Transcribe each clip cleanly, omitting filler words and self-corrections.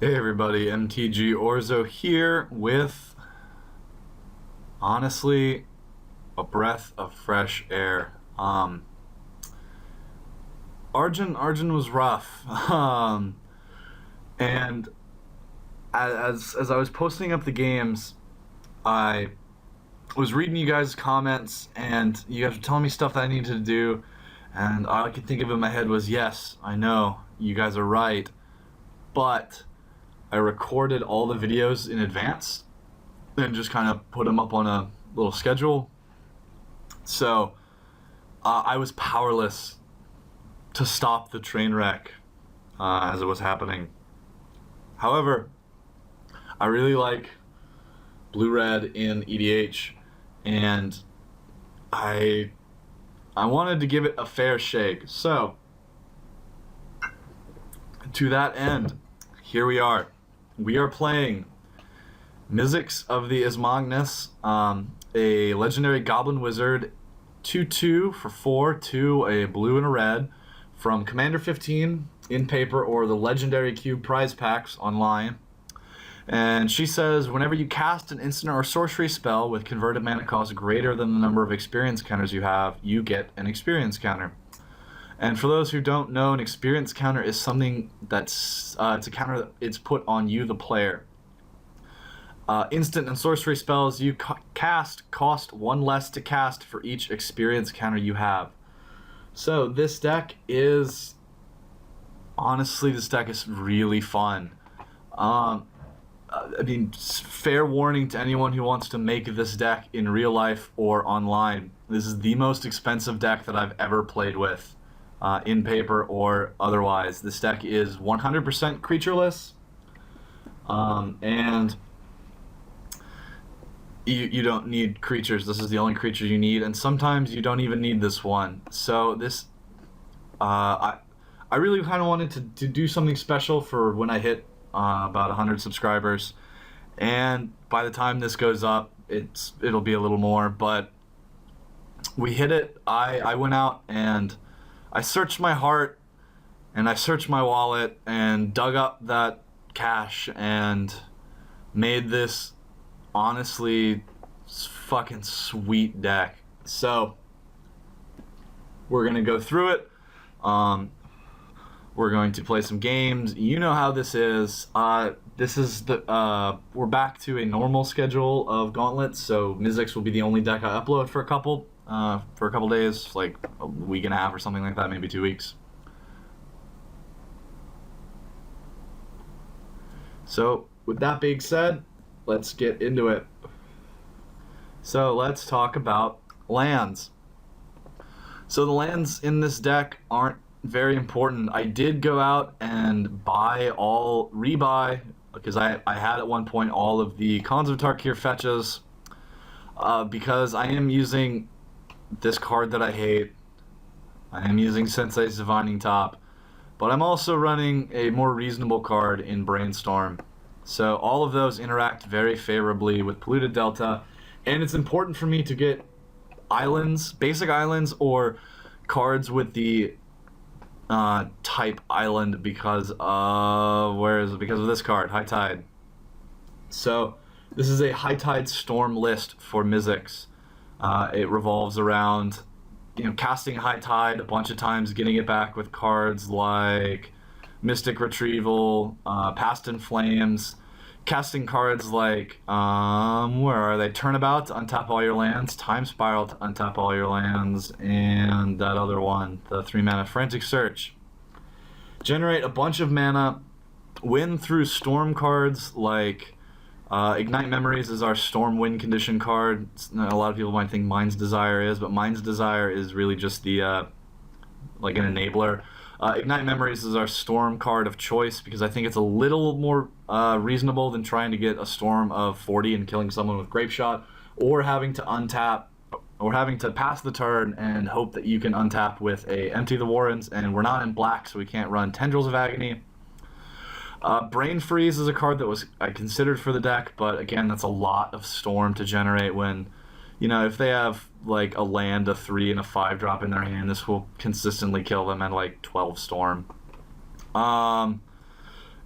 Hey everybody, MTG Orzo here with, honestly, a breath of fresh air. Arjun was rough. And as I was posting up the games, I was reading you guys' comments, and you guys were telling me stuff that I needed to do, and all I could think of in my head was, yes, I know, you guys are right, but I recorded all the videos in advance and just kind of put them up on a little schedule. So I was powerless to stop the train wreck as it was happening. However, I really like blue-red in EDH, and I wanted to give it a fair shake. So to that end, here we are. We are playing Mizzix of the Izmagnus, a legendary goblin wizard, 2/2 for 4, 2, a blue and a red, from Commander 15 in paper or the legendary cube prize packs online. And she says, whenever you cast an instant or sorcery spell with converted mana cost greater than the number of experience counters you have, you get an experience counter. And for those who don't know, an experience counter is something that's it's a counter that it's put on you, the player. Instant and sorcery spells you cast cost 1 less to cast for each experience counter you have. So this deck is, honestly, this deck is really fun. I mean, fair warning to anyone who wants to make this deck in real life or online. This is the most expensive deck that I've ever played with. In paper or otherwise. This deck is 100% creatureless, and you don't need creatures. This is the only creature you need, and sometimes you don't even need this one. So this, I really kind of wanted to do something special for when I hit about 100 subscribers, and by the time this goes up, it'll be a little more, but we hit it. I went out and I searched my heart, and I searched my wallet, and dug up that cash, and made this, honestly, fucking sweet deck. So we're gonna go through it. We're going to play some games. You know how this is. This is the we're back to a normal schedule of gauntlets. So Mizzix will be the only deck I upload for a couple days, like a week and a half or something like that, maybe 2 weeks. So with that being said, let's get into it. So let's talk about lands. So the lands in this deck aren't very important. I did go out and rebuy, because I had at one point all of the Khans of Tarkir fetches, because I am using this card that I hate. I am using Sensei's Divining Top, but I'm also running a more reasonable card in Brainstorm. So all of those interact very favorably with Polluted Delta, and it's important for me to get islands, basic islands, or cards with the type island because of this card, High Tide. So this is a High Tide Storm list for Mizzix. It revolves around, casting High Tide a bunch of times, getting it back with cards like Mystic Retrieval, Past in Flames, casting cards like, where are they? Turnabout to untap all your lands, Time Spiral to untap all your lands, and that other one, the 3-mana Frantic Search. Generate a bunch of mana, win through storm cards like Ignite Memories is our storm win condition card. A lot of people might think Mind's Desire is, but Mind's Desire is really just the like an enabler. Ignite Memories is our storm card of choice because I think it's a little more reasonable than trying to get a storm of 40 and killing someone with Grape Shot, or having to untap, or having to pass the turn and hope that you can untap with a Empty the Warrens, and we're not in black, so we can't run Tendrils of Agony. Brain Freeze is a card that I considered for the deck, but again, that's a lot of storm to generate when, if they have like a land, a 3, and a 5-drop in their hand, this will consistently kill them at like 12 storm.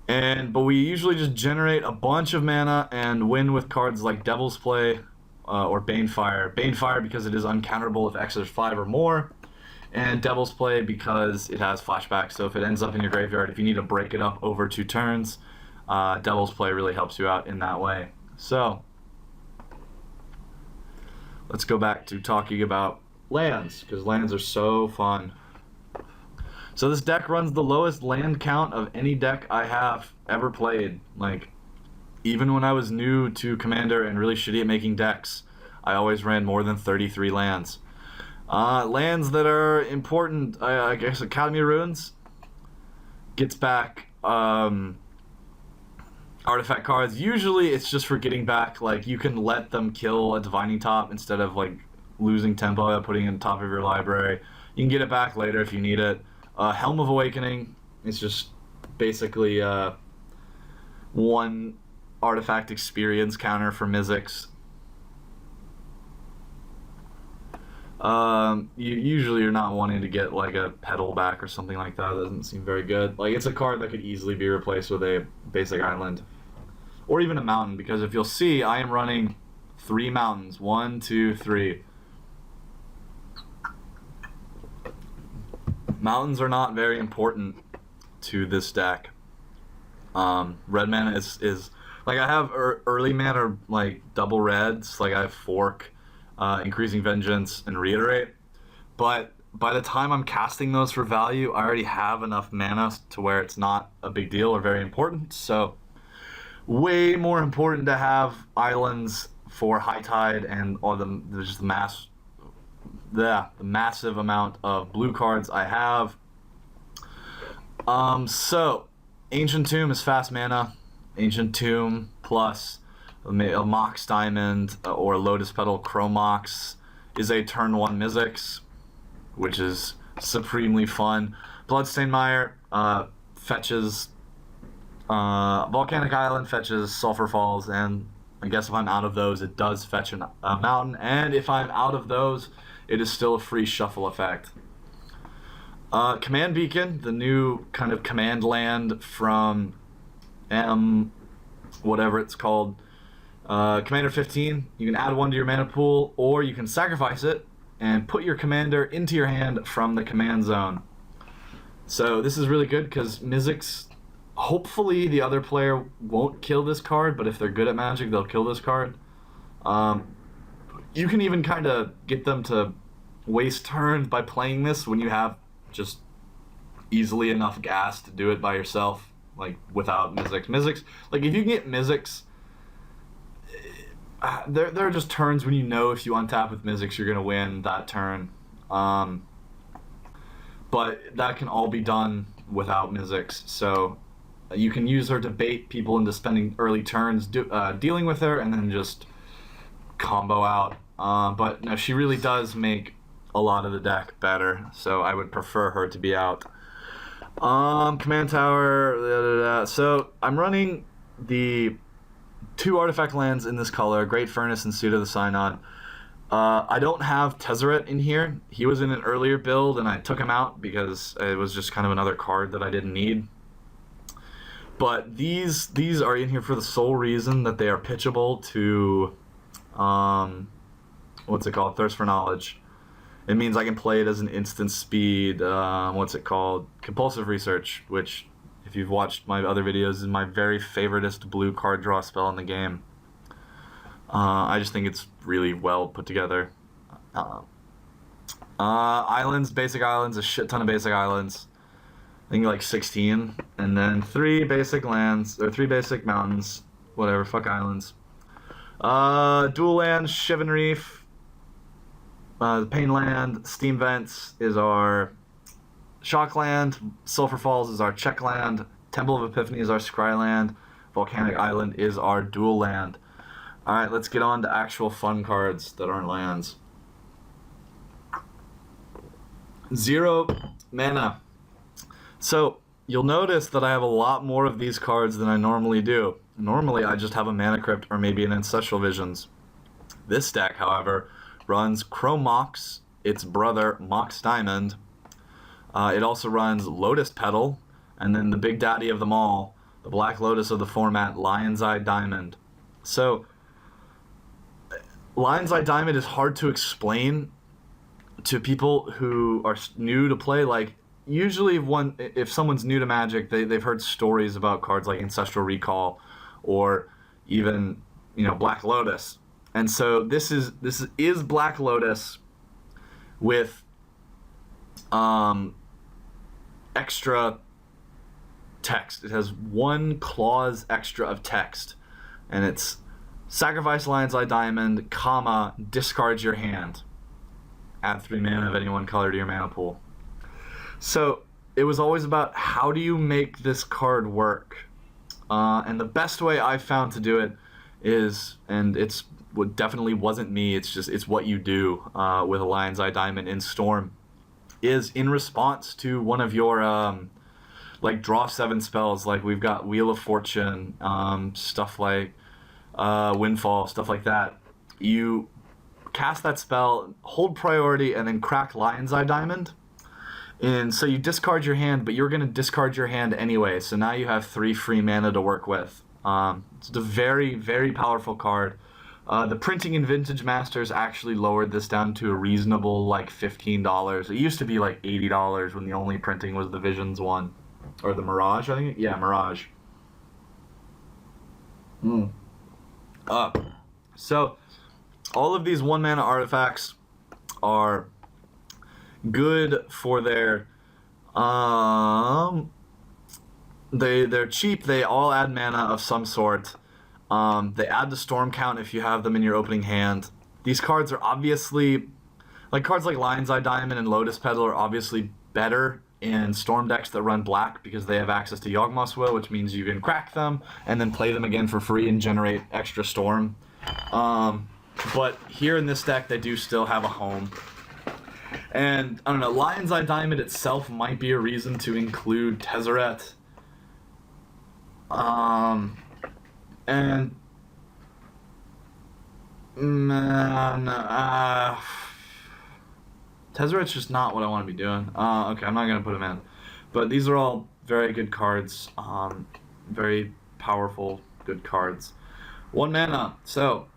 But we usually just generate a bunch of mana and win with cards like Devil's Play or Banefire. Banefire because it is uncounterable if X is 5 or more, and Devil's Play because it has flashback. So if it ends up in your graveyard, if you need to break it up over 2 turns, Devil's Play really helps you out in that way. So let's go back to talking about lands, because lands are so fun. So this deck runs the lowest land count of any deck I have ever played. Like, even when I was new to Commander and really shitty at making decks, I always ran more than 33 lands. Lands that are important, I guess Academy Ruins gets back artifact cards. Usually it's just for getting back, like, you can let them kill a Divining Top instead of, like, losing tempo by putting it on top of your library. You can get it back later if you need it. Helm of Awakening is just basically one artifact experience counter for Mizzix. You're not wanting to get like a pedal back or something like that. That doesn't seem very good. Like, it's a card that could easily be replaced with a basic island or even a mountain, because if you'll see, I am running 3 mountains. 1, 2, 3. Mountains are not very important to this deck. Red mana is like, I have early mana like double reds, like I have Fork, Increasing Vengeance, and Reiterate. But by the time I'm casting those for value, I already have enough mana to where it's not a big deal or very important. So way more important to have islands for High Tide and all the massive amount of blue cards I have. So Ancient Tomb is fast mana. Ancient Tomb plus a Mox Diamond or Lotus Petal Chromox is a turn 1 Mizzix, which is supremely fun. Bloodstained Mire fetches Volcanic Island, fetches Sulphur Falls, and I guess if I'm out of those, it does fetch a mountain. And if I'm out of those, it is still a free shuffle effect. Command Beacon, the new kind of command land from whatever it's called, Commander 15. You can add 1 to your mana pool, or you can sacrifice it and put your commander into your hand from the command zone. So this is really good because Mizzix, hopefully the other player won't kill this card, but if they're good at Magic, they'll kill this card. You can even kind of get them to waste turns by playing this when you have just easily enough gas to do it by yourself, like without Mizzix. Mizzix, like if you get Mizzix, there are just turns when you know if you untap with Mizzix, you're going to win that turn. But that can all be done without Mizzix. So you can use her to bait people into spending early turns dealing with her and then just combo out. But no, she really does make a lot of the deck better, so I would prefer her to be out. Command Tower, so I'm running the 2 artifact lands in this color, Great Furnace and Suit of the Synod. I don't have Tezzeret in here. He was in an earlier build and I took him out because it was just kind of another card that I didn't need. But these are in here for the sole reason that they are pitchable to what's it called? Thirst for Knowledge. It means I can play it as an instant speed, Compulsive Research, which, if you've watched my other videos, is my very favoritist blue card draw spell in the game. I just think it's really well put together. Islands, basic islands, a shit ton of basic islands. I think like 16, and then 3 basic lands, or 3 basic mountains, whatever, fuck islands. Dual lands, Shivan Reef, Pain Land, Steam Vents is our Shock Land, Sulphur Falls is our Check Land, Temple of Epiphany is our Scry Land, Volcanic Island is our Dual Land. Alright, let's get on to actual fun cards that aren't lands. 0 mana. So, you'll notice that I have a lot more of these cards than I normally do. Normally, I just have a Mana Crypt or maybe an Ancestral Visions. This deck, however, runs Chromox, its brother, Mox Diamond. It also runs Lotus Petal, and then the big daddy of them all, the Black Lotus of the format, Lion's Eye Diamond. So, Lion's Eye Diamond is hard to explain to people who are new to play. Like, usually if someone's new to Magic, they've heard stories about cards like Ancestral Recall or even, Black Lotus. And so this is Black Lotus with extra text. It has one clause extra of text, and it's sacrifice Lion's Eye Diamond, comma, discard your hand. Add 3 mana of any one color to your mana pool. So it was always about how do you make this card work? And the best way I found to do it is, and it's what definitely wasn't me, it's what you do with a Lion's Eye Diamond in Storm, is in response to one of your draw 7 spells. Like we've got Wheel of Fortune, stuff like Windfall, stuff like that. You cast that spell, hold priority, and then crack Lion's Eye Diamond. And so you discard your hand, but you're going to discard your hand anyway. So now you have 3 free mana to work with. It's a very, very powerful card. The printing in Vintage Masters actually lowered this down to a reasonable $15. It used to be $80 when the only printing was the Visions one. Or the Mirage, I think? Yeah, Mirage. So all of these 1 mana artifacts are good for their they're cheap. They all add mana of some sort. They add the storm count if you have them in your opening hand. These cards are obviously, cards like Lion's Eye Diamond and Lotus Petal are obviously better in storm decks that run black because they have access to Yawgmoth's Will, which means you can crack them and then play them again for free and generate extra storm. But here in this deck, they do still have a home. And, I don't know, Lion's Eye Diamond itself might be a reason to include Tezzeret. Tezzeret's just not what I want to be doing. Okay, I'm not going to put him in. But these are all very good cards. Very powerful, good cards. 1 mana. So,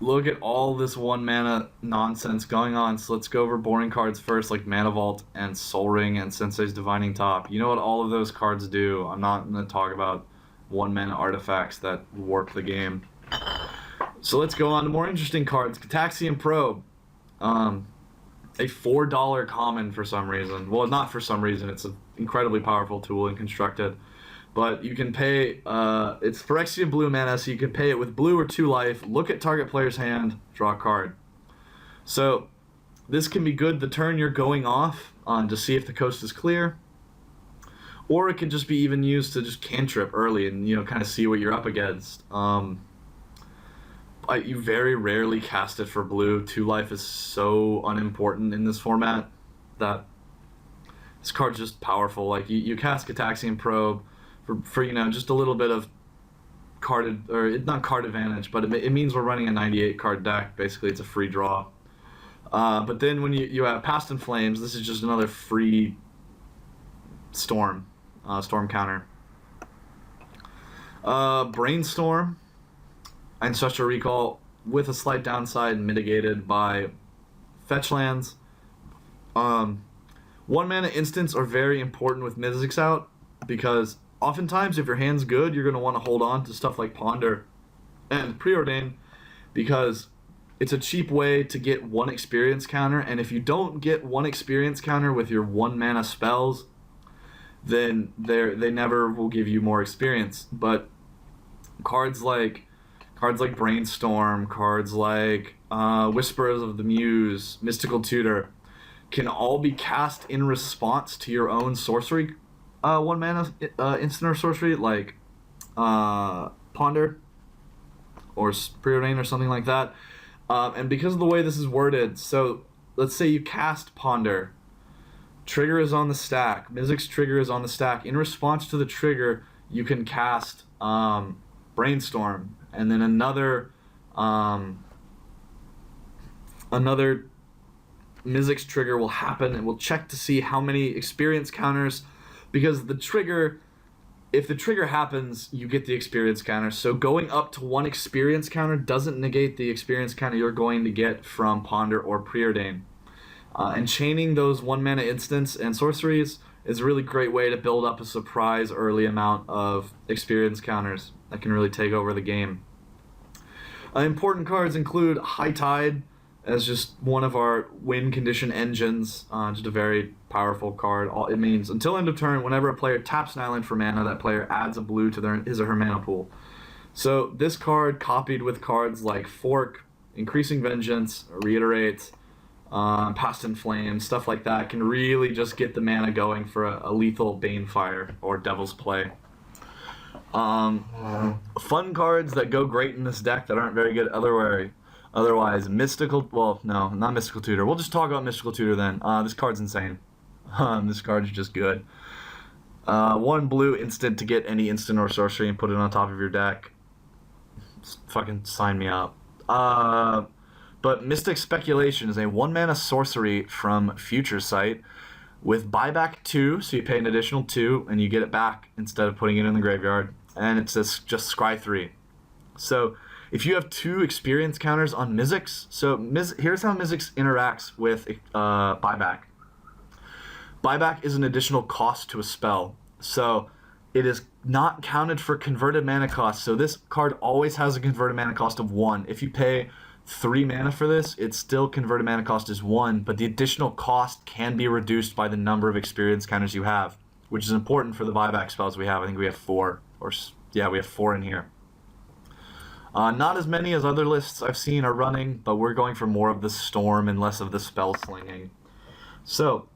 look at all this 1 mana nonsense going on. So let's go over boring cards first, like Mana Vault and Soul Ring and Sensei's Divining Top. You know what all of those cards do. I'm not going to talk about 1 mana artifacts that warp the game. So let's go on to more interesting cards. Cataxian Probe. A $4 common for some reason. Well, not for some reason. It's an incredibly powerful tool and constructed. But you can pay, it's Phyrexian blue mana, so you can pay it with blue or 2 life, look at target player's hand, draw a card. So, this can be good the turn you're going off to see if the coast is clear. Or it can just be even used to just cantrip early and, kind of see what you're up against. You very rarely cast it for blue. 2 life is so unimportant in this format that this card's just powerful. You cast Cataxian Probe, for just a little bit of card, or not card advantage, but it means we're running a 98 card deck. Basically, it's a free draw. But then when you have Past in Flames, this is just another free storm counter. Brainstorm, Ancestral Recall with a slight downside mitigated by fetch lands. 1 mana instants are very important with Mizzix out because oftentimes, if your hand's good, you're going to want to hold on to stuff like Ponder and Preordain because it's a cheap way to get 1 experience counter, and if you don't get 1 experience counter with your 1 mana spells, then they never will give you more experience. But cards like Brainstorm, cards like Whisperers of the Muse, Mystical Tutor, can all be cast in response to your own sorcery 1 mana instant or sorcery, like Ponder or Preordain or something like that. And because of the way this is worded, so let's say you cast Ponder, trigger is on the stack, Mizzix trigger is on the stack. In response to the trigger, you can cast Brainstorm, and then another Mizzix trigger will happen, and we'll check to see how many experience counters, because the trigger if the trigger happens, you get the experience counter. So going up to 1 experience counter doesn't negate the experience counter you're going to get from Ponder or Preordain. And chaining those 1 mana instants and sorceries is a really great way to build up a surprise early amount of experience counters that can really take over the game. Important cards include High Tide as just one of our win condition engines, just a very powerful card. It means until end of turn, whenever a player taps an island for mana, that player adds a blue to his or her mana pool. So this card, copied with cards like Fork, Increasing Vengeance, Reiterate, Past in Flames, stuff like that, can really just get the mana going for a lethal Banefire or Devil's Play. Fun cards that go great in this deck that aren't very good otherwise, Mystical, well, no, not Mystical Tutor. We'll just talk about Mystical Tutor then. This card's insane. This card's just good. 1 blue instant to get any instant or sorcery and put it on top of your deck. Fucking sign me up. But Mystic Speculation is a 1 mana sorcery from Future Sight with buyback 2, so you pay an additional 2 and you get it back instead of putting it in the graveyard. And it's just scry 3. So if you have 2 experience counters on Mizzix, so here's how Mizzix interacts with buyback. Buyback is an additional cost to a spell. So it is not counted for converted mana cost. So this card always has a converted mana cost of 1. If you pay 3 mana for this, it's still converted mana cost is 1, but the additional cost can be reduced by the number of experience counters you have, which is important for the buyback spells we have. I think we have 4, we have 4 in here. Not as many as other lists I've seen are running, but we're going for more of the storm and less of the spell slinging. So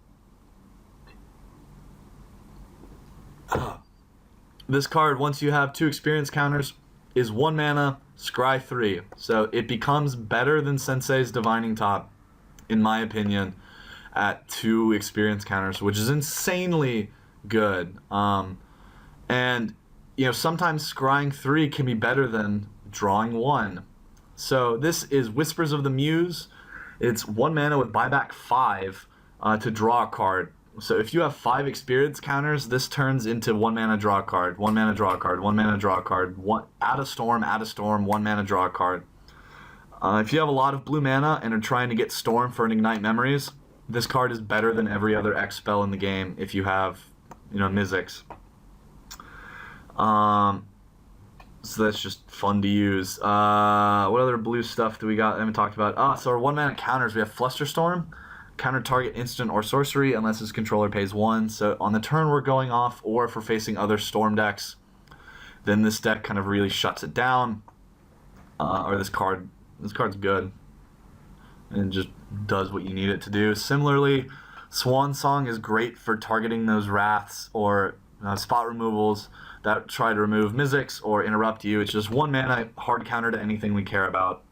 this card, once you have 2 experience counters, is 1 mana, scry 3. So it becomes better than Sensei's Divining Top, in my opinion, at 2 experience counters, which is insanely good. And you know, sometimes scrying 3 can be better than drawing 1. So this is Whispers of the Muse. It's 1 mana with buyback 5 to draw a card. So if you have 5 experience counters, this turns into 1 mana draw a card, 1 mana draw a card, 1 mana draw a card, add a storm, 1 mana draw a card. If you have a lot of blue mana and are trying to get storm for an Ignite Memories, this card is better than every other X spell in the game if you have, you know, Mizzix. So that's just fun to use. What other blue stuff do we got? I haven't talked about. So our 1 mana counters, we have Flusterstorm. Counter target instant or sorcery unless his controller pays 1. So on the turn we're going off, or if we're facing other storm decks, then this deck kind of really shuts it down. Or this card's good. And it just does what you need it to do. Similarly, Swan Song is great for targeting those wraths or spot removals that try to remove Mizzix or interrupt you. It's just 1 mana, hard counter to anything we care about.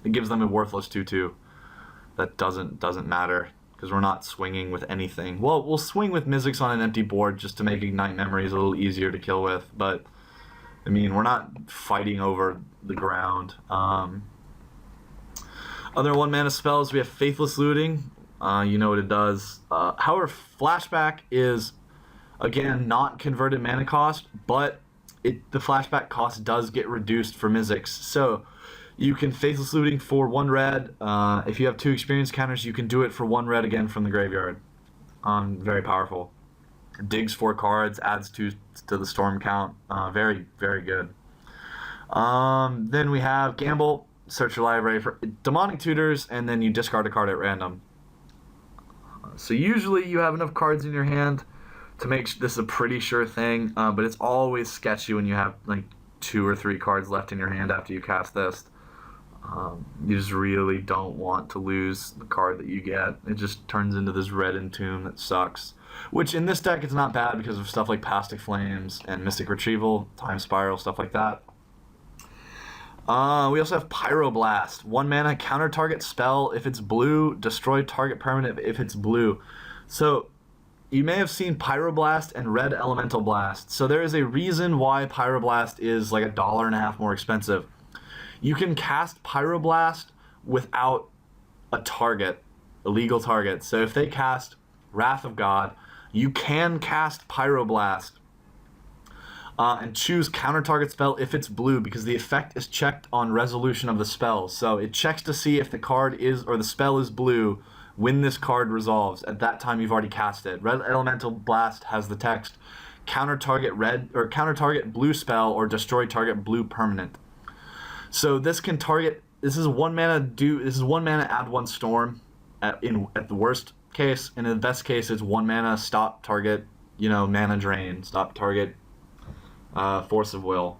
It gives them a worthless 2/2. That doesn't matter because we're not swinging with anything. Well, we'll swing with Mizzix on an empty board just to make Ignite Memories a little easier to kill with, but I mean, we're not fighting over the ground. Other 1 mana spells, we have Faithless Looting. You know what it does. However, Flashback is, again, not converted mana cost, but the flashback cost does get reduced for Mizzix. So you can Faithless Looting for 1 red. If you have 2 experience counters, you can do it for 1 red again from the graveyard. Very powerful. Digs 4 cards, adds 2 to the storm count. Very, very good. Then we have Gamble, search your library for Demonic Tutors, and then you discard a card at random. So usually you have enough cards in your hand to make this a pretty sure thing, but it's always sketchy when you have like 2 or 3 cards left in your hand after you cast this. You just really don't want to lose the card that you get. It just turns into this red Entomb that sucks. Which in this deck it's not bad because of stuff like Plastic Flames and Mystic Retrieval, Time Spiral, stuff like that. We also have Pyroblast. 1 mana, counter target spell if it's blue, destroy target permanent if it's blue. So you may have seen Pyroblast and Red Elemental Blast. So there is a reason why Pyroblast is like $1.50 more expensive. You can cast Pyroblast without a target, a legal target. So if they cast Wrath of God, you can cast Pyroblast and choose counter target spell if it's blue, because the effect is checked on resolution of the spell. So it checks to see if the card is, or the spell is blue when this card resolves. At that time, you've already cast it. Red Elemental Blast has the text, counter target red, or counter target blue spell, or destroy target blue permanent. So this can target, this is 1 mana add 1 storm at the worst case, and in the best case it's 1 mana stop target, mana drain, stop target force of will.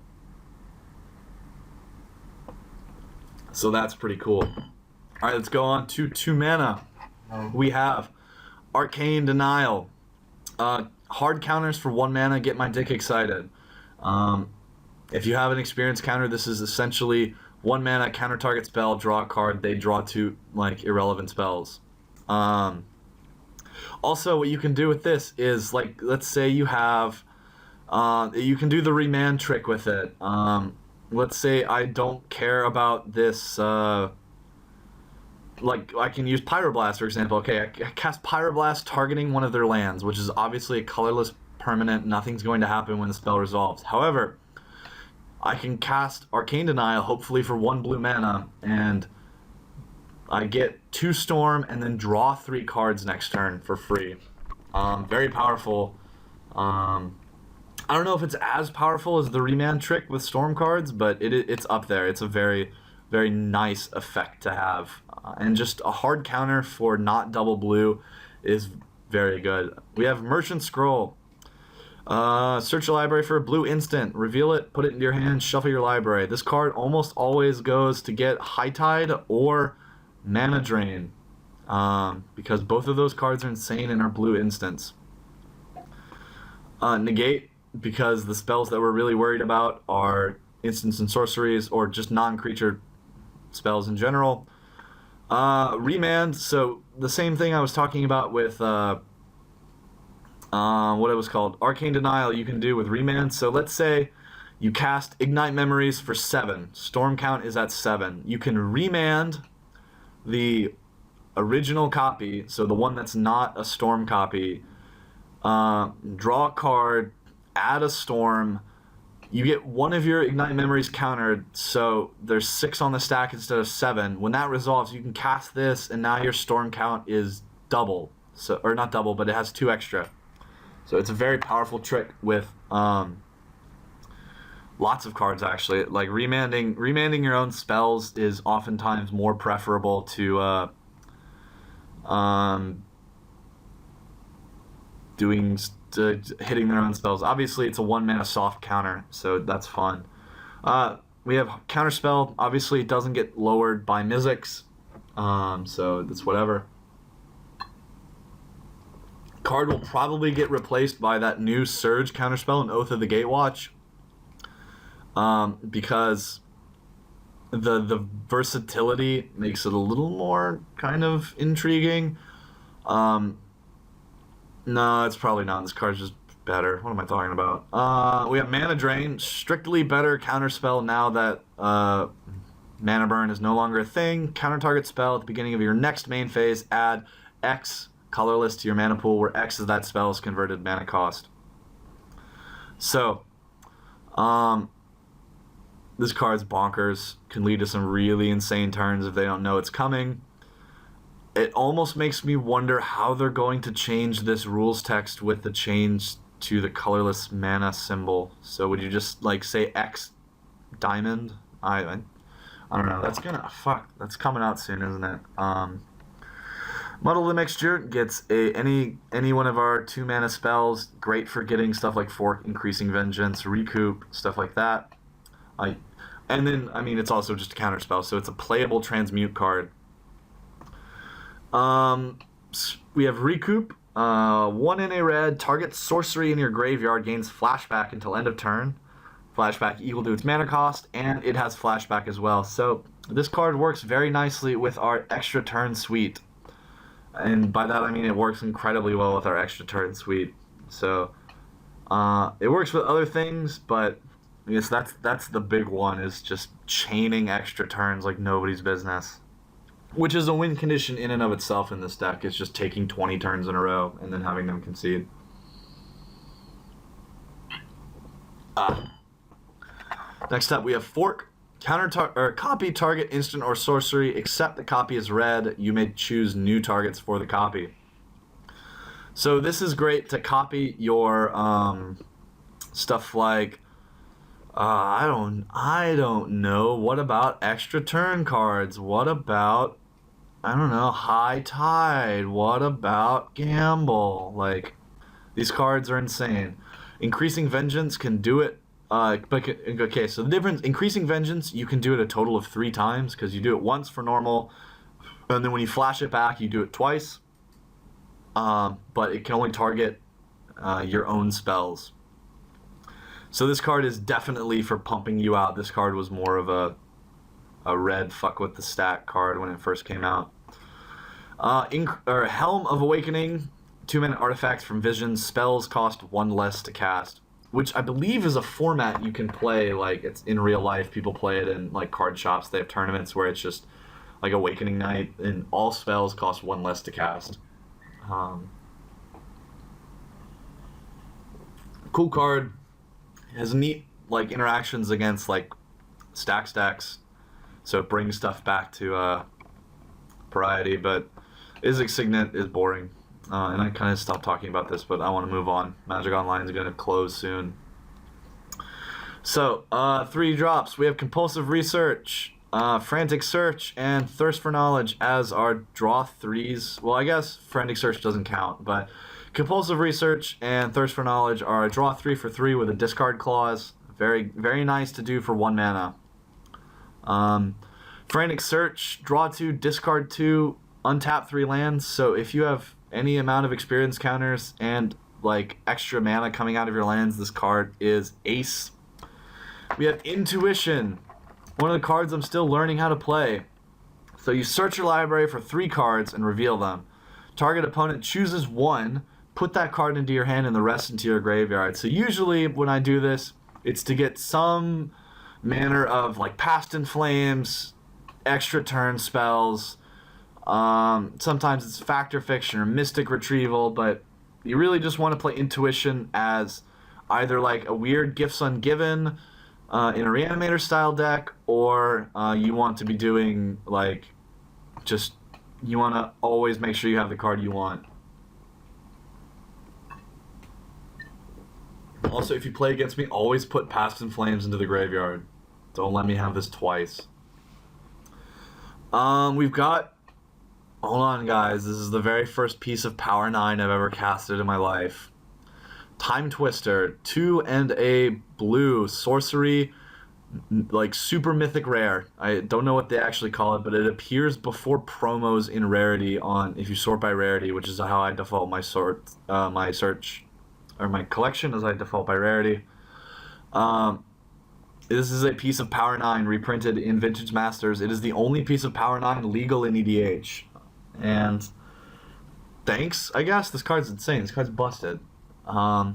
So that's pretty cool. Alright, let's go on to 2 mana. We have Arcane Denial. Hard counters for 1 mana, get my dick excited. If you have an experience counter, this is essentially 1 mana counter target spell, draw a card, they draw 2 irrelevant spells. Also, what you can do with this is, let's say you have, you can do the remand trick with it. Let's say I don't care about this, I can use Pyroblast, for example. Okay, I cast Pyroblast targeting one of their lands, which is obviously a colorless permanent. Nothing's going to happen when the spell resolves. However, I can cast Arcane Denial, hopefully for 1 blue mana, and I get 2 Storm and then draw 3 cards next turn for free. Very powerful. I don't know if it's as powerful as the remand trick with Storm cards, but it's up there. It's a very, very nice effect to have. And just a hard counter for not double blue is very good. We have Merchant Scroll. Search your library for a blue instant, reveal it, put it into your hand, shuffle your library. This card almost always goes to get High Tide or Mana Drain, because both of those cards are insane and are blue instants. Negate, because the spells that we're really worried about are instants and sorceries, or just non-creature spells in general. Remand, so the same thing I was talking about with what it was called, Arcane Denial, you can do with remand. So let's say you cast Ignite Memories for 7. Storm count is at 7. You can remand the original copy, so the one that's not a Storm copy, draw a card, add a Storm. You get 1 of your Ignite Memories countered, so there's 6 on the stack instead of 7. When that resolves, you can cast this, and now your Storm count is double. So, or not double, but it has 2 extra. So it's a very powerful trick with lots of cards, actually. Like remanding your own spells is oftentimes more preferable to hitting their own spells. Obviously, it's a 1 mana soft counter, so that's fun. We have counterspell. Obviously, it doesn't get lowered by Mizzix, so that's whatever. Card will probably get replaced by that new Surge counterspell in Oath of the Gatewatch, because the versatility makes it a little more kind of intriguing. No, it's probably not. This card's just better. What am I talking about? We have Mana Drain, strictly better counterspell now that Mana Burn is no longer a thing. Counter target spell at the beginning of your next main phase, add X colorless to your mana pool, where X is that spell's converted mana cost. So, this card's bonkers. Can lead to some really insane turns if they don't know it's coming. It almost makes me wonder how they're going to change this rules text with the change to the colorless mana symbol. So would you just say X diamond? I don't know. That's coming out soon, isn't it? Muddle the Mixture gets any one of our 2 mana spells. Great for getting stuff like Fork, Increasing Vengeance, Recoup, stuff like that. And then it's also just a counter spell, so it's a playable transmute card. We have Recoup. 1 in a red. Target sorcery in your graveyard gains flashback until end of turn. Flashback equal to its mana cost, and it has flashback as well. So this card works very nicely with our extra turn suite. And by that I mean it works incredibly well with our extra turn suite. So it works with other things, but I guess that's the big one, is just chaining extra turns like nobody's business. Which is a win condition in and of itself in this deck. It's just taking 20 turns in a row and then having them concede. Next up, we have Fork. Copy target instant or sorcery, except the copy is red. You may choose new targets for the copy. So this is great to copy your stuff like I don't know. What about extra turn cards? What about I don't know, High Tide? What about Gamble? Like these cards are insane. Increasing Vengeance can do it. Okay, so the difference, increasing Vengeance, you can do it a total of 3 times because you do it once for normal, and then when you flash it back, you do it twice. But it can only target your own spells. So this card is definitely for pumping you out. This card was more of a red fuck with the stack card when it first came out. Helm of Awakening, 2-mana artifacts from Visions. Spells cost 1 less to cast, which I believe is a format you can play. Like it's in real life, people play it in like card shops. They have tournaments where it's just like Awakening Night, and all spells cost 1 less to cast. Cool card. It has neat like interactions against like stacks, so it brings stuff back to variety. But Izmagnus Signet is boring, and I kind of stopped talking about this, but I want to move on. Magic Online is going to close soon. So 3 drops. We have Compulsive Research, Frantic Search, and Thirst for Knowledge as our draw 3s. Well, I guess Frantic Search doesn't count, but Compulsive Research and Thirst for Knowledge are a draw 3 for 3 with a discard clause. Very, very nice to do for 1 mana. Frantic Search, draw 2, discard 2, untap 3 lands. So if you have any amount of experience counters and like extra mana coming out of your lands, this card is ace. We have Intuition, one of the cards I'm still learning how to play. So you search your library for 3 cards and reveal them. Target opponent chooses 1, put that card into your hand and the rest into your graveyard. So usually when I do this, it's to get some manner of like Past in Flames, extra turn spells. Sometimes it's Factor Fiction or Mystic Retrieval, but you really just want to play Intuition as either like a weird Gifts Ungiven in a Reanimator style deck, or you want to be doing like just you want to always make sure you have the card you want. Also, if you play against me, always put Past in Flames into the graveyard. Don't let me have this twice. We've got... Hold on, guys. This is the very first piece of Power 9 I've ever casted in my life. Time Twister. 2 and a blue. Sorcery. Like, super mythic rare. I don't know what they actually call it, but it appears before promos in rarity on... If you sort by rarity, which is how I default my search... Or my collection as I default by rarity. This is a piece of Power 9 reprinted in Vintage Masters. It is the only piece of Power 9 legal in EDH. And thanks, I guess. This card's insane. This card's busted. 3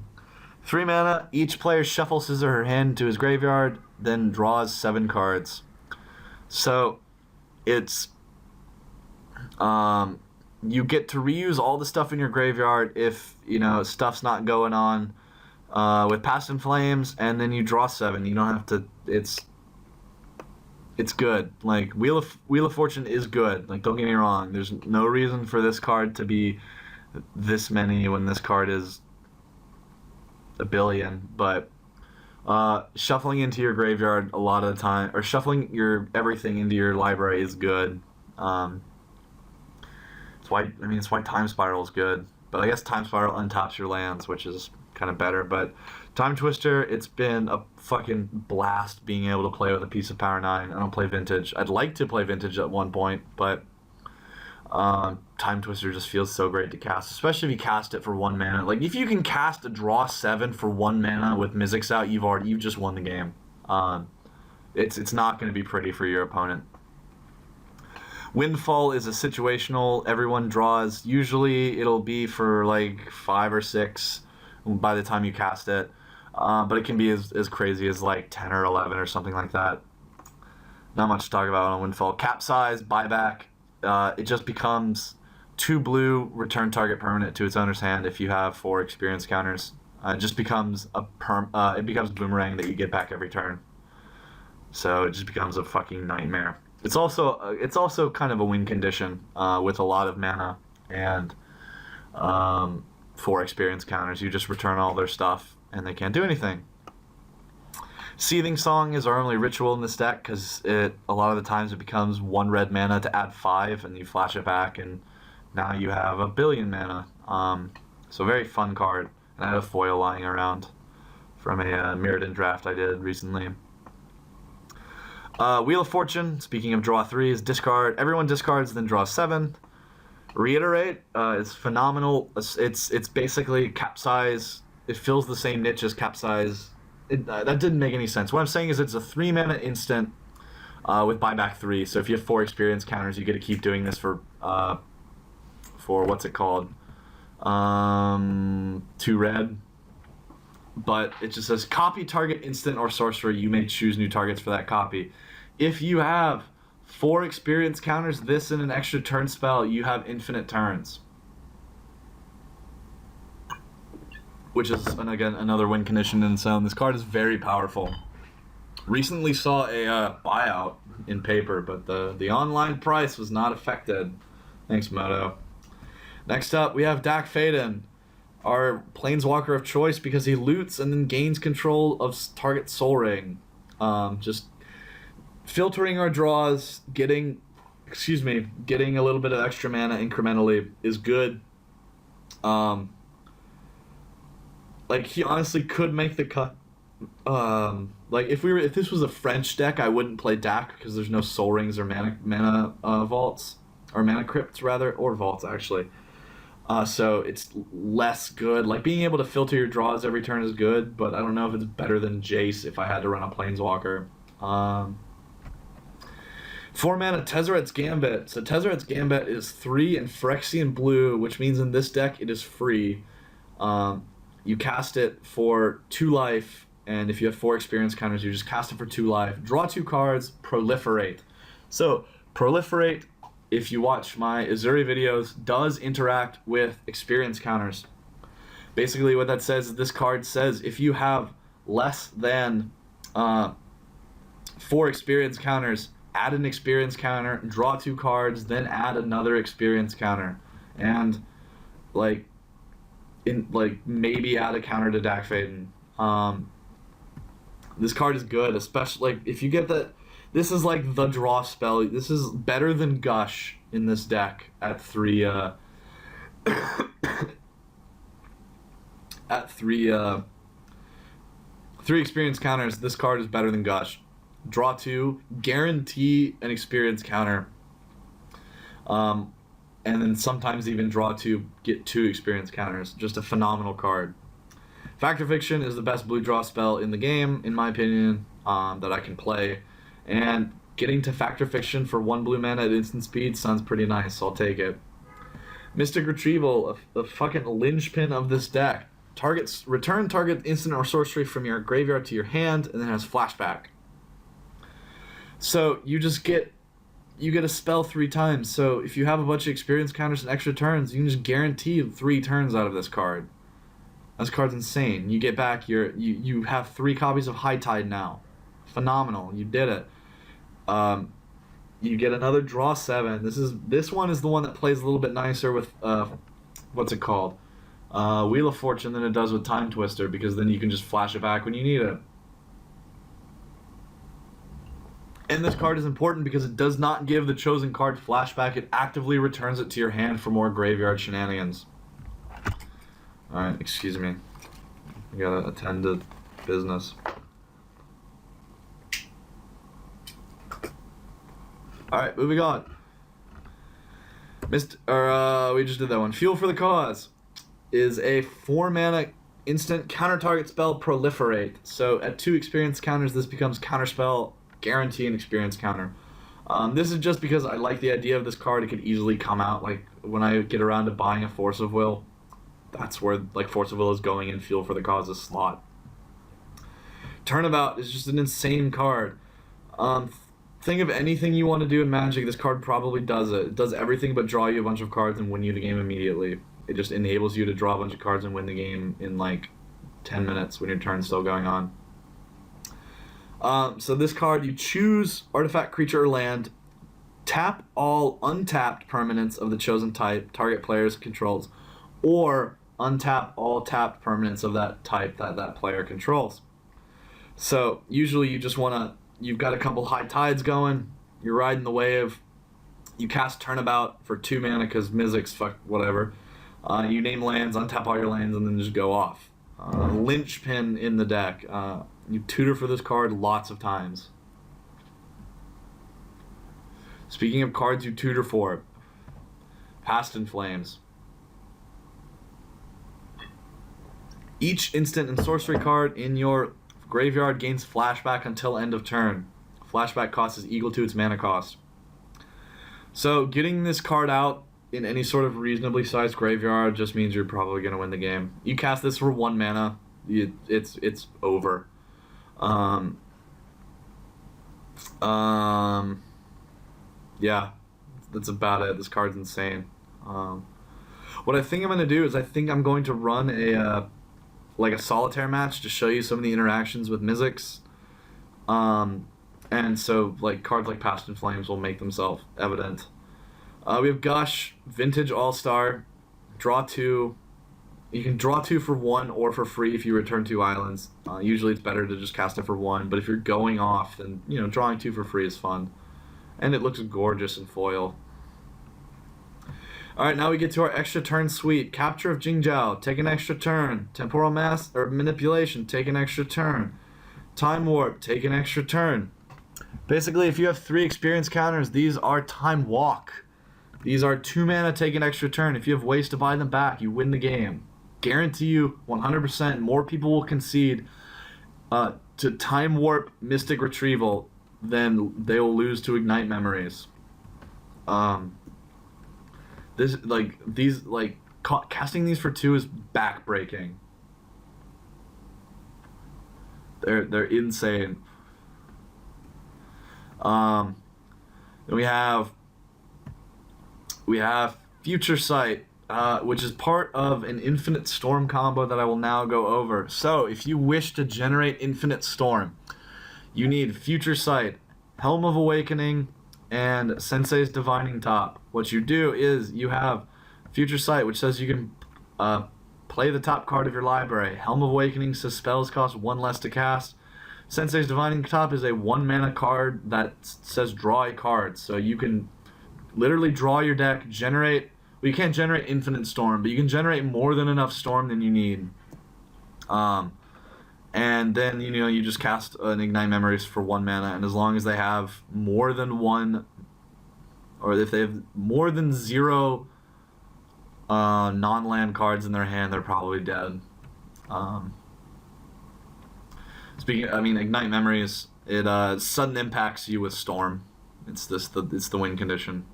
mana. Each player shuffles his or her hand to his graveyard, then draws 7 cards. So it's... you get to reuse all the stuff in your graveyard if, you know, stuff's not going on with Past in Flames, and then you draw 7. You don't have to... It's good. Like, Wheel of Fortune is good. Like, don't get me wrong. There's no reason for this card to be this many when this card is a billion. But shuffling into your graveyard a lot of the time, or shuffling your everything into your library is good. It's why Time Spiral is good. But I guess Time Spiral untaps your lands, which is kind of better. But Time Twister, it's been a fucking blast being able to play with a piece of Power 9. I don't play Vintage. I'd like to play Vintage at one point, but Time Twister just feels so great to cast, especially if you cast it for 1 mana. Like, if you can cast a draw 7 for 1 mana with Mizzix out, you've just won the game. It's not going to be pretty for your opponent. Windfall is a situational. Everyone draws. Usually it'll be for like 5 or 6 by the time you cast it. But it can be as crazy as like 10 or 11 or something like that. Not much to talk about on Windfall. Capsize, Buyback. It just becomes 2 blue, return target permanent to its owner's hand if you have 4 experience counters. It just becomes it becomes a boomerang that you get back every turn. So it just becomes a fucking nightmare. It's also kind of a win condition with a lot of mana and 4 experience counters. You just return all their stuff and they can't do anything. Seething Song is our only ritual in this deck because a lot of the times it becomes 1 red mana to add 5 and you flash it back and now you have 1 billion mana. So very fun card. And I had a foil lying around from a Mirrodin draft I did recently. Wheel of Fortune, speaking of draw 3s, discard. Everyone discards, then draw 7. Reiterate is phenomenal. It's basically Capsize. It fills the same niche as Capsize. That didn't make any sense. What I'm saying is it's a 3 mana instant with Buyback 3. So if you have 4 experience counters, you get to keep doing this for what's it called? 2 red. But it just says copy target instant or sorcery. You may choose new targets for that copy. If you have 4 experience counters, this and an extra turn spell, you have infinite turns. Which is, and again, another win condition in its own. This card is very powerful. Recently saw a buyout in paper, but the online price was not affected. Thanks, Moto. Next up, we have Dak Faden, our Planeswalker of choice because he loots and then gains control of target Soul Ring. Just filtering our draws, getting a little bit of extra mana incrementally is good. Like he honestly could make the cut. Like if this was a French deck, I wouldn't play Dak because there's no Soul Rings or mana vaults or mana crypts rather, or vaults actually. So it's less good. Like being able to filter your draws every turn is good, but I don't know if it's better than Jace if I had to run a Planeswalker. 4 mana Tezzeret's Gambit. So Tezzeret's Gambit is 3 and Phyrexian blue, which means in this deck it is free. You cast it for 2 life, and if you have 4 experience counters, you just cast it for 2 life. Draw 2 cards, proliferate. So proliferate, if you watch my Azuri videos, does interact with experience counters. Basically what that says is this card says if you have less than 4 experience counters, add an experience counter, draw 2 cards, then add another experience counter. And maybe add a counter to Dak Faden. This card is good, especially if you get that. This is like the draw spell. This is better than Gush in this deck at 3 at 3 experience counters. This card is better than Gush. Draw 2, guarantee an experience counter. And then sometimes even draw 2, get 2 experience counters. Just a phenomenal card. Fact or Fiction is the best blue draw spell in the game, in my opinion, that I can play. And getting to Fact or Fiction for 1 blue mana at instant speed sounds pretty nice, so I'll take it. Mystic Retrieval, the fucking linchpin of this deck. Return target instant or sorcery from your graveyard to your hand, and then has flashback. So you get a spell 3 times. So if you have a bunch of experience counters and extra turns, you can just guarantee 3 turns out of this card. This card's insane. You get back you have 3 copies of High Tide now. Phenomenal. You did it. You get another draw 7. This one is the one that plays a little bit nicer with what's it called? Wheel of Fortune than it does with Time Twister, because then you can just flash it back when you need it. And this card is important because it does not give the chosen card flashback. It actively returns it to your hand for more graveyard shenanigans. Alright, excuse me. I gotta attend to business. Alright, moving on. We just did that one. Fuel for the Cause is a 4 mana instant counter target spell, Proliferate. So at 2 experience counters, this becomes counterspell, guarantee an experience counter. This is just because I like the idea of this card. It could easily come out like when I get around to buying a Force of Will. That's where Force of Will is going in Fuel for the Cause's slot. Turnabout is just an insane card. Think of anything you want to do in Magic, this card probably does it. It does everything but draw you a bunch of cards and win you the game immediately. It just enables you to draw a bunch of cards and win the game in 10 minutes when your turn's still going on. So this card, you choose artifact, creature, or land. Tap all untapped permanents of the chosen type target players controls, or untap all tapped permanents of that type that player controls. So usually you just want to, you've got a couple high tides going, you're riding the wave, you cast Turnabout for 2 mana because Mizzix, fuck whatever. You name lands, untap all your lands, and then just go off. Linchpin in the deck. You tutor for this card lots of times. Speaking of cards you tutor for, Past in Flames. Each instant and sorcery card in your graveyard gains flashback until end of turn. Flashback cost is equal to its mana cost. So getting this card out in any sort of reasonably sized graveyard just means you're probably going to win the game. You cast this for 1 mana, it's over. Yeah, that's about it. This card's insane. What I think I'm going to do is I think I'm going to run a solitaire match to show you some of the interactions with Mizzix. And so like cards like Past in Flames will make themselves evident. We have Gush, Vintage All-Star, draw 2. You can draw 2 for 1 or for free if you return 2 islands. Usually it's better to just cast it for 1, but if you're going off, then drawing 2 for free is fun. And it looks gorgeous in foil. Alright, now we get to our extra turn suite. Capture of Jingjiao, take an extra turn. Temporal Mass or Manipulation, take an extra turn. Time Warp, take an extra turn. Basically, if you have 3 experience counters, these are Time Walk. These are 2 mana, take an extra turn. If you have ways to buy them back, you win the game. Guarantee you 100% more people will concede to Time Warp Mystic Retrieval than they will lose to Ignite Memories. Casting these for 2 is backbreaking. They're insane. Then we have Future Sight, which is part of an Infinite Storm combo that I will now go over. So if you wish to generate Infinite Storm, you need Future Sight, Helm of Awakening, and Sensei's Divining Top. What you do is you have Future Sight, which says you can play the top card of your library. Helm of Awakening says spells cost 1 less to cast. Sensei's Divining Top is a 1 mana card that says draw a card. So you can literally draw your deck, generate... Well, you can't generate Infinite Storm, but you can generate more than enough Storm than you need. And then, you just cast an Ignite Memories for 1 mana, and as long as they have more than 1... Or if they have more than 0 non-land cards in their hand, they're probably dead. Ignite Memories, it sudden impacts you with Storm. It's the win condition.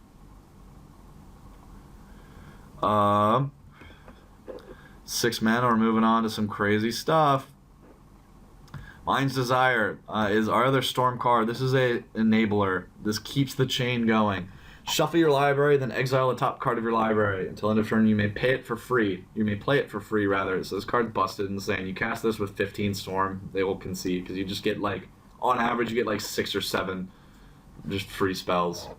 6 mana, we're moving on to some crazy stuff. Mind's Desire is our other Storm card. This is a enabler. This keeps the chain going. Shuffle your library, then exile the top card of your library. Until end of turn, you may pay it for free. You may play it for free, rather. So this card's busted insane. You cast this with 15 Storm, they will concede, because you just get, on average, you get 6 or 7 just free spells.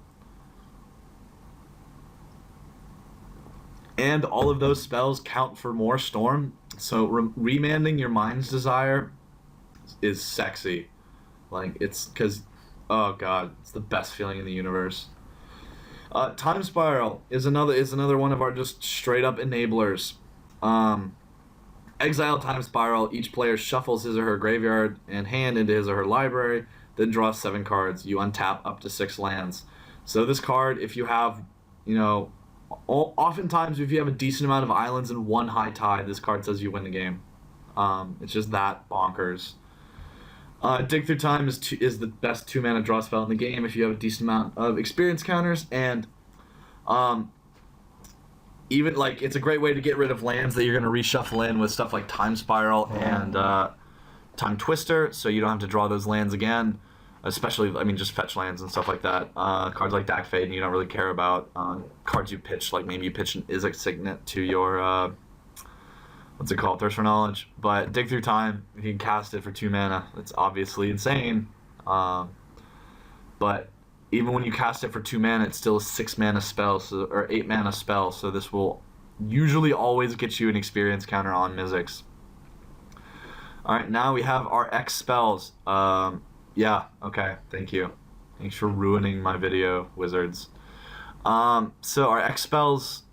And all of those spells count for more Storm. So remanding your Mind's Desire is sexy. It's because, oh god, it's the best feeling in the universe. Time Spiral is another one of our just straight up enablers. Exile Time Spiral. Each player shuffles his or her graveyard and hand into his or her library, then draws 7 cards. You untap up to 6 lands. So this card, if you have, oftentimes if you have a decent amount of islands and 1 high tide, this card says you win the game. It's just that bonkers. Dig Through Time is the best 2 mana draw spell in the game if you have a decent amount of experience counters, and even it's a great way to get rid of lands that you're going to reshuffle in with stuff like Time Spiral and Time Twister, so you don't have to draw those lands again. Especially, just fetch lands and stuff like that. Cards like Dak Fade, and you don't really care about. Cards you pitch, maybe you pitch an Izmagnus Signet to your what's it called? Thirst for Knowledge. But Dig Through Time, you can cast it for 2 mana. It's obviously insane. But even when you cast it for 2 mana, it's still a 6 mana spell, or 8 mana spell. So this will usually always get you an experience counter on Mizzix. Alright, now we have our X spells. Yeah, okay, thank you. Thanks for ruining my video, wizards. So our X spells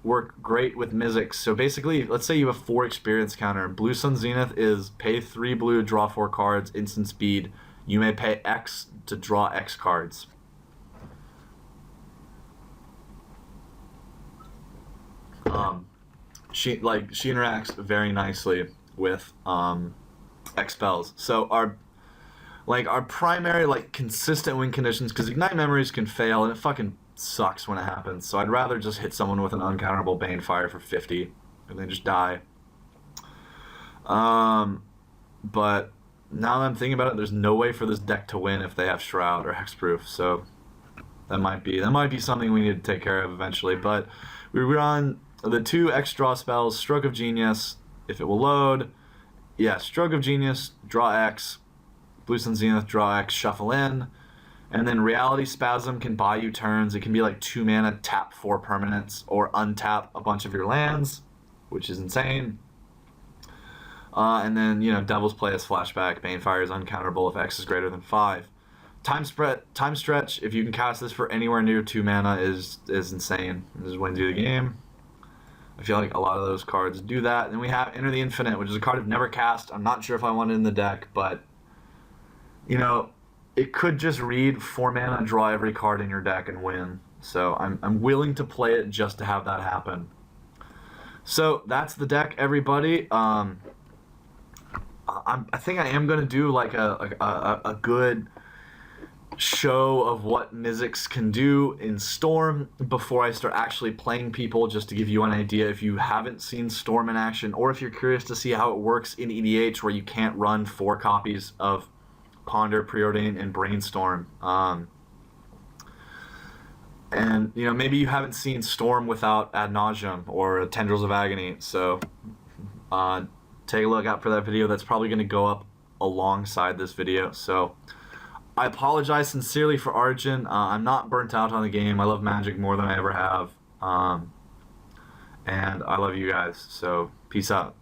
work great with Mizzix. So basically, let's say you have 4 experience counter. Blue Sun Zenith is pay 3 blue, draw 4 cards, instant speed. You may pay X to draw X cards. She interacts very nicely with X spells. So our primary consistent win conditions, because Ignite Memories can fail and it fucking sucks when it happens. So I'd rather just hit someone with an uncounterable Banefire for 50 and then just die. But now that I'm thinking about it, there's no way for this deck to win if they have Shroud or Hexproof. So that might be something we need to take care of eventually. But we run the 2 X draw spells, Stroke of Genius, if it will load. Yeah, Stroke of Genius, draw X. Blue Sun Zenith, draw X, shuffle in. And then Reality Spasm can buy you turns. It can be like 2 mana, tap 4 permanents, or untap a bunch of your lands, which is insane. And then, Devil's Play is flashback. Banefire is uncounterable if X is greater than 5. Time Stretch, if you can cast this for anywhere near 2 mana, is insane. This is wins you the game. I feel like a lot of those cards do that. Then we have Enter the Infinite, which is a card I've never cast. I'm not sure if I want it in the deck, but it could just read 4 mana, draw every card in your deck, and win. So I'm willing to play it just to have that happen. So that's the deck, everybody. I think I am gonna do like a good show of what Mizzix can do in Storm before I start actually playing people, just to give you an idea if you haven't seen Storm in action, or if you're curious to see how it works in EDH, where you can't run 4 copies of Ponder, Preordain, and Brainstorm. And maybe you haven't seen Storm without Ad Nauseam or Tendrils of Agony, so take a look out for that video. That's probably going to go up alongside this video. So I apologize sincerely for Origin. I'm not burnt out on the game. I love Magic more than I ever have. And I love you guys. So peace out.